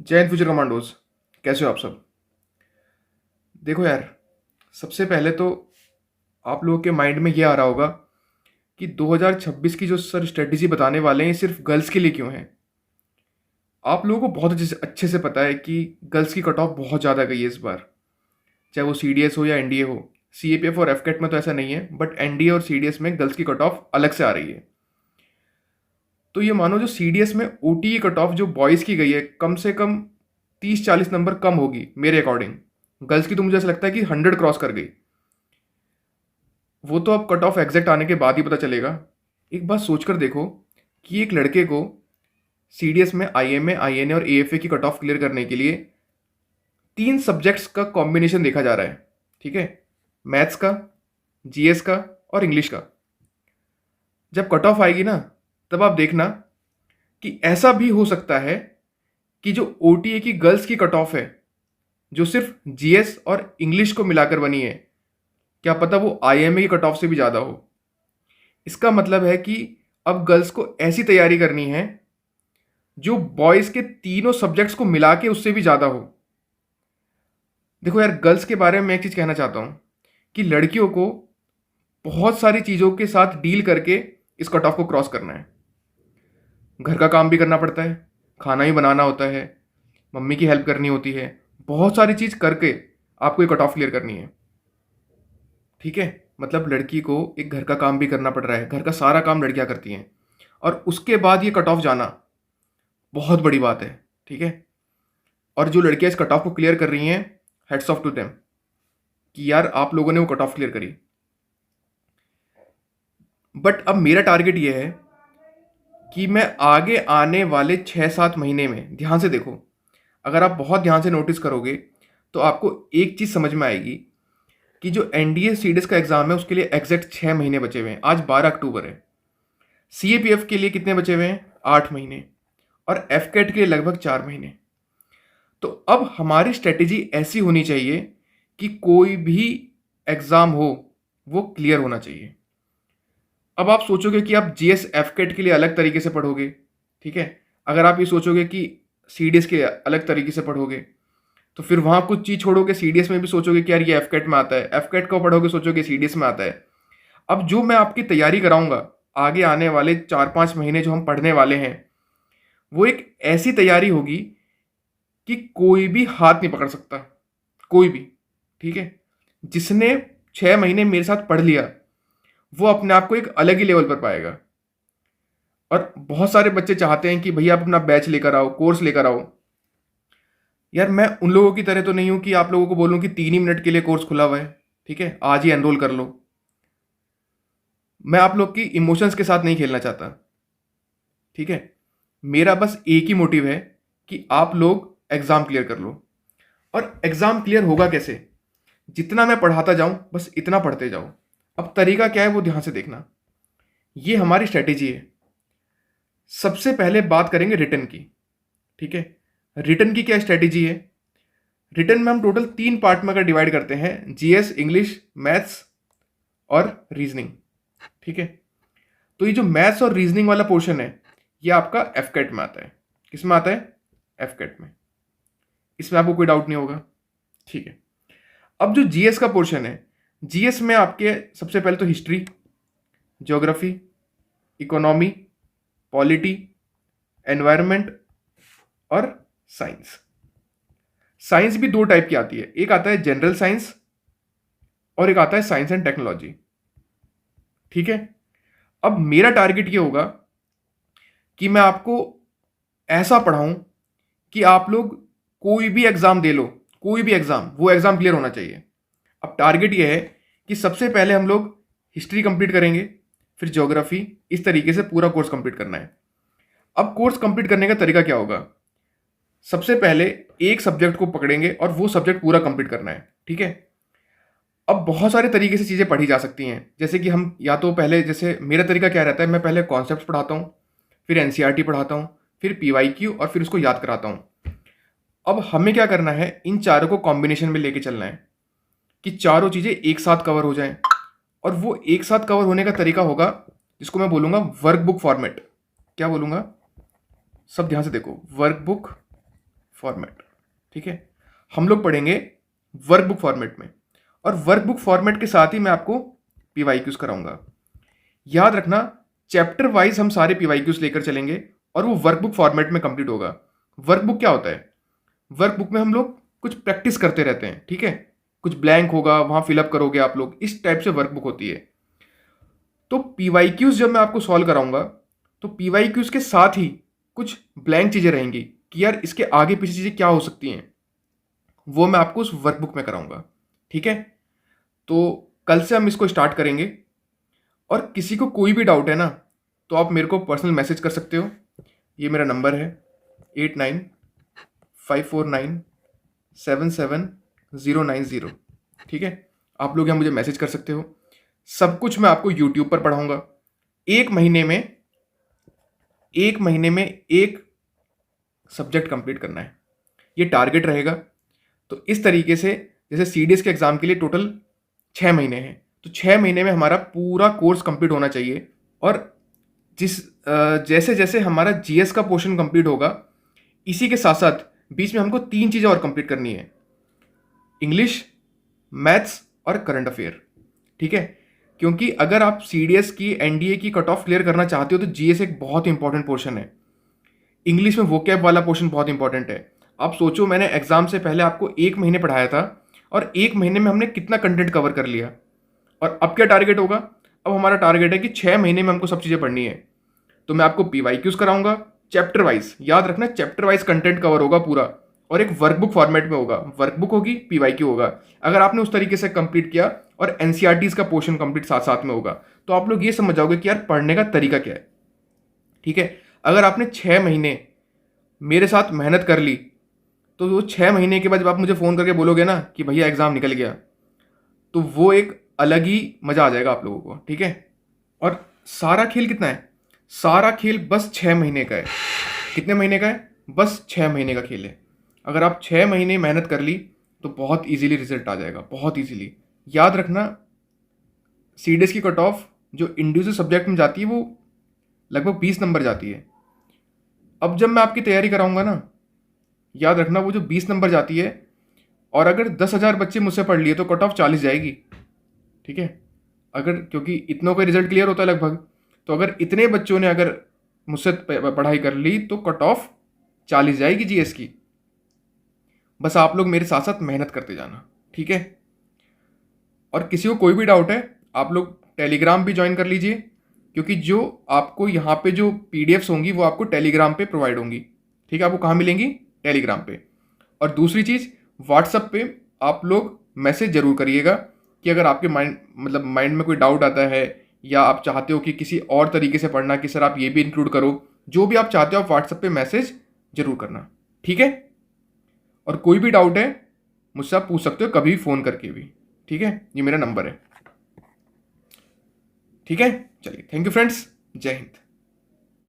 जय Hind future commandos. कैसे हो आप सब? देखो यार, सबसे पहले तो आप लोगों के माइंड में ये आ रहा होगा कि 2026 की जो सर स्ट्रेटजी बताने वाले हैं ये सिर्फ गर्ल्स के लिए क्यों है। आप लोगों को बहुत अच्छे से पता है कि गर्ल्स की कट ऑफ बहुत ज़्यादा गई है इस बार, चाहे वो सी डी एस हो या एन डी ए हो। सी ए पी एफ और एफ कैट में तो ऐसा नहीं है, बट एन डी ए और सी डी एस में गर्ल्स की कट ऑफ अलग से आ रही है। तो ये मानो जो सी डी एस में ओ टी कट ऑफ जो बॉयज़ की गई है, कम से कम 30-40 नंबर कम होगी मेरे अकॉर्डिंग। गर्ल्स की तो मुझे ऐसा लगता है कि 100 क्रॉस कर गई। वो तो अब कट ऑफ एग्जैक्ट आने के बाद ही पता चलेगा। एक बात सोच कर देखो कि एक लड़के को सी डी एस में I M A, I N A और ए एफ ए की कट ऑफ क्लियर करने के लिए 3 सब्जेक्ट्स का कॉम्बिनेशन देखा जा रहा है। ठीक है, मैथ्स का, जी एस का और इंग्लिश का। जब कट ऑफ आएगी ना, तब आप देखना कि ऐसा भी हो सकता है कि जो ओ टी ए की गर्ल्स की कट ऑफ है, जो सिर्फ जी एस और इंग्लिश को मिलाकर बनी है, क्या पता वो आई एम ए की कट ऑफ से भी ज़्यादा हो। इसका मतलब है कि अब गर्ल्स को ऐसी तैयारी करनी है जो बॉयज़ के तीनों सब्जेक्ट्स को मिला के उससे भी ज़्यादा हो। देखो यार, गर्ल्स के बारे में मैं एक चीज़ कहना चाहता हूँ कि लड़कियों को बहुत सारी चीज़ों के साथ डील करके इस कट ऑफ को क्रॉस करना है। घर का काम भी करना पड़ता है, खाना भी बनाना होता है, मम्मी की हेल्प करनी होती है, बहुत सारी चीज़ करके आपको ये कट ऑफ क्लियर करनी है। ठीक है, मतलब लड़की को एक घर का काम भी करना पड़ रहा है, घर का सारा काम लड़कियां करती हैं, और उसके बाद ये कट ऑफ जाना बहुत बड़ी बात है। ठीक है, और जो लड़कियां इस कट ऑफ को क्लियर कर रही हैं, हेड्स ऑफ टू देम कि यार आप लोगों ने वो कट ऑफ क्लियर करी। बट अब मेरा टारगेट ये है कि मैं आगे आने वाले 6-7 महीने में, ध्यान से देखो, अगर आप बहुत ध्यान से नोटिस करोगे तो आपको एक चीज़ समझ में आएगी कि जो N D A C D S का एग्ज़ाम है उसके लिए एग्जैक्ट 6 महीने बचे हुए हैं। आज 12 अक्टूबर है। सी ए पी एफ के लिए कितने बचे हुए हैं? 8 महीने। और एफ कैट के लिए लगभग 4 महीने। तो अब हमारी स्ट्रेटेजी ऐसी होनी चाहिए कि कोई भी एग्ज़ाम हो वो क्लियर होना चाहिए। अब आप सोचोगे कि आप जी एस एफ कैट के लिए अलग तरीके से पढ़ोगे। ठीक है, अगर आप ये सोचोगे कि सी डी एस के लिए अलग तरीके से पढ़ोगे, तो फिर वहाँ कुछ चीज़ छोड़ोगे, सी डी एस में भी सोचोगे कि यार ये एफ कैट में आता है, एफ कैट को पढ़ोगे सोचोगे सी डी एस में आता है। अब जो मैं आपकी तैयारी कराऊंगा आगे आने वाले 4-5 महीने जो हम पढ़ने वाले हैं, वो एक ऐसी तैयारी होगी कि कोई भी हाथ नहीं पकड़ सकता, कोई भी। ठीक है, जिसने 6 महीने मेरे साथ पढ़ लिया वो अपने आप को एक अलग ही लेवल पर पाएगा। और बहुत सारे बच्चे चाहते हैं कि भैया आप अपना बैच लेकर आओ, कोर्स लेकर आओ। यार मैं उन लोगों की तरह तो नहीं हूं कि आप लोगों को बोलूं कि 3 ही मिनट के लिए कोर्स खुला हुआ है, ठीक है, आज ही एनरोल कर लो। मैं आप लोग की इमोशंस के साथ नहीं खेलना चाहता। ठीक है, मेरा बस एक ही मोटिव है कि आप लोग एग्जाम क्लियर कर लो। और एग्जाम क्लियर होगा कैसे? जितना मैं पढ़ाता जाऊं बस इतना पढ़ते जाओ। अब तरीका क्या है वो ध्यान से देखना। ये हमारी स्ट्रेटेजी है। सबसे पहले बात करेंगे रिटर्न की। ठीक है, रिटर्न की क्या स्ट्रेटेजी है? रिटर्न में हम टोटल 3 पार्ट में अगर डिवाइड करते हैं, जीएस, इंग्लिश, मैथ्स और रीजनिंग। ठीक है, तो ये जो मैथ्स और रीजनिंग वाला पोर्शन है ये आपका एफ कैट में आता है। किस में आता है? एफ कैट में। इसमें आपको कोई डाउट नहीं होगा। ठीक है, अब जो जीएस का पोर्शन है, जीएस में आपके सबसे पहले तो history, geography, economy, polity, environment और साइंस। साइंस भी 2 टाइप की आती है, एक आता है जनरल साइंस और एक आता है साइंस एंड टेक्नोलॉजी। ठीक है, अब मेरा टारगेट ये होगा कि मैं आपको ऐसा पढ़ाऊं कि आप लोग कोई भी एग्जाम दे लो, कोई भी एग्जाम, वो एग्जाम क्लियर होना चाहिए। अब टारगेट ये है कि सबसे पहले हम लोग हिस्ट्री कंप्लीट करेंगे, फिर ज्योग्राफी, इस तरीके से पूरा कोर्स कंप्लीट करना है। अब कोर्स कंप्लीट करने का तरीका क्या होगा? सबसे पहले एक सब्जेक्ट को पकड़ेंगे और वो सब्जेक्ट पूरा कंप्लीट करना है। ठीक है, अब बहुत सारे तरीके से चीज़ें पढ़ी जा सकती हैं, जैसे कि हम या तो पहले, जैसे मेरा तरीका क्या रहता है, मैं पहले कॉन्सेप्ट्स पढ़ाता हूँ, फिर एनसीईआरटी पढ़ाता हूँ, फिर पीवाईक्यू और फिर उसको याद कराता हूँ। अब हमें क्या करना है, इन चारों को कॉम्बिनेशन में लेके चलना है कि चारों चीज़ें एक साथ कवर हो जाएं। और वो एक साथ कवर होने का तरीका होगा जिसको मैं बोलूँगा वर्कबुक फॉर्मेट। क्या बोलूँगा? सब ध्यान से देखो, वर्कबुक फॉर्मेट, ठीक है। हम लोग पढ़ेंगे वर्कबुक फॉर्मेट में, और वर्कबुक फॉर्मेट के साथ ही मैं आपको पीवाईक्यूज कराऊंगा। याद रखना, चैप्टर वाइज हम सारे पीवाईक्यूज लेकर चलेंगे और वो वर्कबुक फॉर्मेट में कंप्लीट होगा। वर्कबुक क्या होता है? वर्कबुक में हम लोग कुछ प्रैक्टिस करते रहते हैं, ठीक है। कुछ ब्लैंक होगा, वहां फिलअप करोगे आप लोग, इस टाइप से वर्कबुक होती है। तो पीवाईक्यूज जब मैं आपको सॉल्व कराऊंगा तो पीवाईक्यूज के साथ ही कुछ ब्लैंक चीजें रहेंगी कि यार इसके आगे पीछे चीजें क्या हो सकती हैं, वो मैं आपको उस वर्कबुक में कराऊंगा, ठीक है। तो कल से हम इसको स्टार्ट करेंगे, और किसी को कोई भी डाउट है ना तो आप मेरे को पर्सनल मैसेज कर सकते हो। ये मेरा नंबर है 8954977090, ठीक है। आप लोग यहाँ मुझे मैसेज कर सकते हो। सब कुछ मैं आपको यूट्यूब पर पढ़ाऊंगा। एक महीने में एक सब्जेक्ट कंप्लीट करना है, ये टारगेट रहेगा। तो इस तरीके से, जैसे सीडीएस के एग्जाम के लिए टोटल 6 महीने हैं, तो 6 महीने में हमारा पूरा कोर्स कंप्लीट होना चाहिए। और जैसे जैसे हमारा जीएस का पोर्शन कंप्लीट होगा, इसी के साथ साथ बीच में हमको 3 चीज़ें और कंप्लीट करनी है, इंग्लिश, मैथ्स और करंट अफेयर, ठीक है। क्योंकि अगर आप सीडीएस की, एनडीए की कट ऑफ क्लियर करना चाहते हो तो जीएस एक बहुत इंपॉर्टेंट पोर्शन है। इंग्लिश में वोकैब वाला पोर्शन बहुत इंपॉर्टेंट है। आप सोचो, मैंने एग्जाम से पहले आपको 1 महीने पढ़ाया था, और 1 महीने में हमने कितना कंटेंट कवर कर लिया। और अब क्या टारगेट होगा? अब हमारा टारगेट है कि 6 महीने में हमको सब चीज़ें पढ़नी है। तो मैं आपको पीवाईक्यूज कराऊंगा चैप्टर वाइज। याद रखना, चैप्टर वाइज कंटेंट कवर होगा पूरा, और एक वर्कबुक फॉर्मेट में होगा। वर्कबुक होगी, पीवाईक्यू होगा। अगर आपने उस तरीके से कंप्लीट किया और एनसीईआरटीज का पोर्शन कंप्लीट साथ साथ में होगा, तो आप लोग ये समझ जाओगे कि यार पढ़ने का तरीका क्या है, ठीक है। अगर आपने 6 महीने मेरे साथ मेहनत कर ली, तो वो 6 महीने के बाद जब आप मुझे फ़ोन करके बोलोगे ना कि भैया एग्ज़ाम निकल गया, तो वो एक अलग ही मज़ा आ जाएगा आप लोगों को, ठीक है। और सारा खेल कितना है? सारा खेल बस 6 महीने का है। कितने महीने का है? बस 6 महीने का खेल है। अगर आप 6 महीने मेहनत कर ली तो बहुत इजीली रिजल्ट आ जाएगा, बहुत इजीली। याद रखना, सीडीएस की कट ऑफ जो इंडिविजुअल सब्जेक्ट में जाती है वो लगभग 20 नंबर जाती है। अब जब मैं आपकी तैयारी कराऊंगा ना, याद रखना वो जो 20 नंबर जाती है, और अगर 10,000 बच्चे मुझसे पढ़ लिए तो कट ऑफ 40 जाएगी, ठीक है। अगर, क्योंकि इतनों का रिजल्ट क्लियर होता है लगभग, तो अगर इतने बच्चों ने अगर मुझसे पढ़ाई कर ली तो कट ऑफ 40 जाएगी जीएस की। बस आप लोग मेरे साथ साथ मेहनत करते जाना, ठीक है। और किसी को कोई भी डाउट है, आप लोग टेलीग्राम भी ज्वाइन कर लीजिए, क्योंकि जो आपको यहाँ पे जो पीडीएफ्स होंगी वो आपको टेलीग्राम पे प्रोवाइड होंगी, ठीक है। आपको कहाँ मिलेंगी? टेलीग्राम पे। और दूसरी चीज़, व्हाट्सएप पे आप लोग मैसेज जरूर करिएगा कि अगर आपके माइंड में कोई डाउट आता है, या आप चाहते हो कि किसी और तरीके से पढ़ना, कि सर आप ये भी इंक्लूड करो, जो भी आप चाहते हो आप व्हाट्सएप पे मैसेज जरूर करना, ठीक है। और कोई भी डाउट है मुझसे आप पूछ सकते हो कभी भी फ़ोन करके भी, ठीक है। ये मेरा नंबर है, ठीक है। चलिए, थैंक यू फ्रेंड्स, जय हिंद।